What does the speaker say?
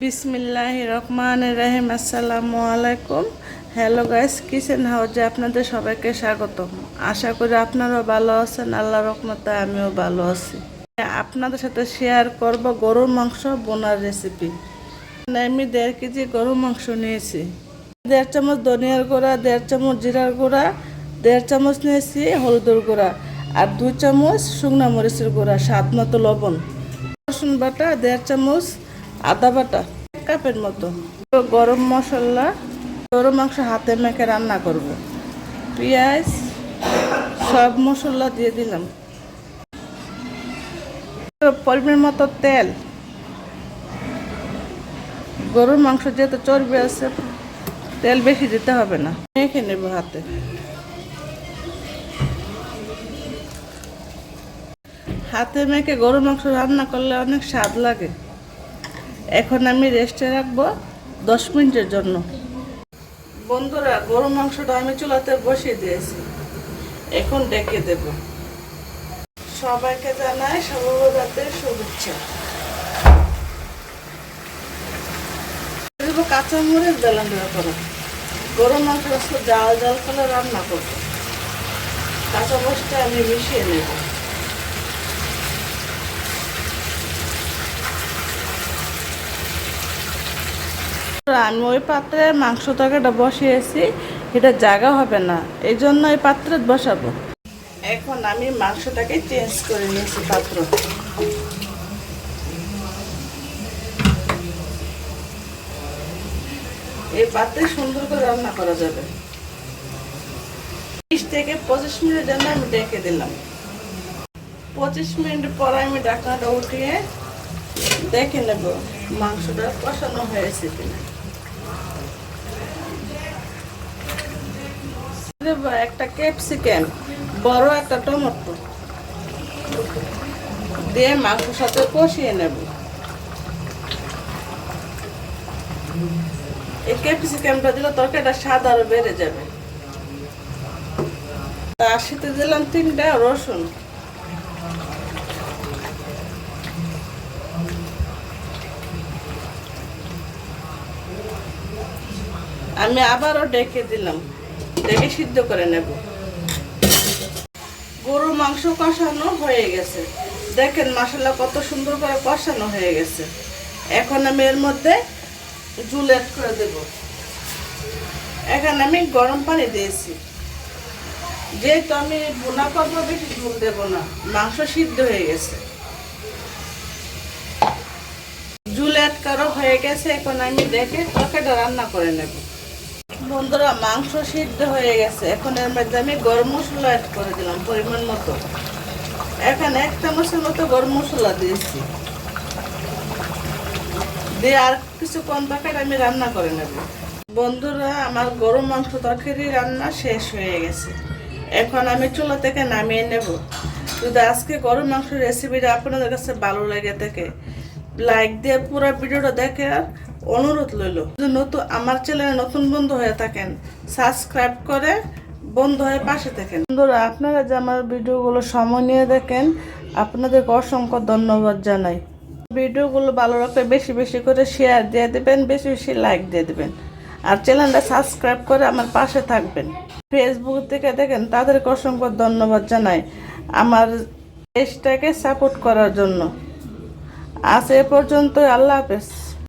বিসমিল্লাহির রহমানির রহিম। আসসালামু আলাইকুম। হ্যালো গাইস, কিচেন হাউজে আপনাদের সবাইকে স্বাগতম। আশা করি আপনারাও ভালো আছেন। আল্লাহর রহমতে আমিও ভালো আছি। আপনাদের সাথে শেয়ার করব গরুর মাংস বোনার রেসিপি। আমি 1.5 কেজি গরুর মাংস নিয়েছি। 1.5 চামচ ধনিয়ার গুঁড়া, 1.5 চামচ জিরার গুঁড়া, 1.5 চামচ নিয়েছি হলুদের গুঁড়া, আর 2 চামচ শুকনো মরিচের গুঁড়া, স্বাদ মতো লবণ, রসুন বাটা 1.5 চামচ, আদা বাটা 1 কাপের মতো, গরম মশলা। গরুর মাংস হাতে মেখে রান্না করব। পেঁয়াজ, সব মশলা দিয়ে দিলাম। পরিমাণ মতো তেল। গরুর মাংস যেহেতু চর্বি আছে, তেল বেশি দিতে হবে না। মেখে নেব হাতে। হাতে মেখে গরুর মাংস রান্না করলে অনেক স্বাদ লাগে। এখন আমি রেস্টে রাখবো 10 মিনিটের জন্য। বন্ধুরা, গরুর মাংসটা আমি চুলাতে বসিয়ে দিয়েছি। এখন ডেকে দেব। সবাইকে জানাই শুভরাতের শুভেচ্ছা। দেবো কাঁচামরিচ বেলান করো। গরুর মাংস জাল জাল করে রান্না করবো। কাঁচা মরিচটা আমি মিশিয়ে নেব। আমি ওই পাত্রে মাংস তরকারিটা বসিয়েছি, এটা জায়গা হবে না, এই জন্য এই পাত্রে বসাবো। এখন আমি মাংসটাকে চেঞ্জ করে নিয়েছি পাত্র। এই পাত্রে সুন্দর করে রান্না করা যাবে। 20 থেকে 25 মিনিটের জন্য আমি ডেকে দিলাম। 25 মিনিট পর আমি ঢাকনাটা উঠিয়ে দেখে নেব মাংসটা কষানো হয়েছে কিনা। একটা ক্যাপসিকাম, বড় একটা টমেটো দিয়ে মাংসের সাথে কষিয়ে নেব। এই ক্যাপসিকামটা দিলে তরকারিটা স্বাদ আরো বেড়ে যাবে। তার সাথে দিলাম 3টা রসুন। আমি আবারও ডেকে দিলাম, ডেকে সিদ্ধ করে নেব। গরুর মাংস কষানো হয়ে গেছে। দেখেন মশলা কত সুন্দর করে কষানো হয়ে গেছে। এখন আমি এর মধ্যে ঝোল অ্যাড করে দেব। এখানে আমি গরম পানি দিয়েছি। যেহেতু আমি বোনা করবো, বেশি ঝোল দেবো না, মাংস সিদ্ধ হয়ে গেছে। ঝোল অ্যাড করা হয়ে গেছে। এখন আমি দেখে তরকারিটা রান্না করে নেব। বন্ধুরা, মাংস সিদ্ধ হয়ে গেছে। এখন এর মধ্যে আমি গরম মশলা অ্যাড করে দিলাম পরিমাণ মতো। এখানে 1 চামচের মতো গরম মশলা দিয়েছি। দিয়ে আর কিছুক্ষণ তরকারি আমি রান্না করে নেব। বন্ধুরা, আমার গরম মাংস তরকারি রান্না শেষ হয়ে গেছে। এখন আমি চুলা থেকে নামিয়ে নেব। যদি আজকে গরম মাংসের রেসিপিটা আপনাদের কাছে ভালো লেগে থাকে, লাইক দিয়ে পুরো ভিডিওটা দেখে আর অনুরোধ রইল। যদি আমার চ্যানেলে নতুন বন্ধু হয়ে থাকেন, সাবস্ক্রাইব করে বন্ধু হয়ে পাশে থাকেন। বন্ধুরা, আপনারা যে আমার ভিডিওগুলো সময় নিয়ে দেখেন, আপনাদেরকে অসংখ্য ধন্যবাদ জানাই। ভিডিওগুলো ভালো লাগলে বেশি বেশি করে শেয়ার দিয়ে দেবেন, বেশি বেশি লাইক দিয়ে দেবেন, আর চ্যানেলটা সাবস্ক্রাইব করে আমার পাশে থাকবেন। ফেসবুক থেকে দেখেন, তাদেরকে অসংখ্য ধন্যবাদ জানাই আমার পেজটাকে সাপোর্ট করার জন্য। আজ এ পর্যন্ত। আল্লাহ হাফেজ।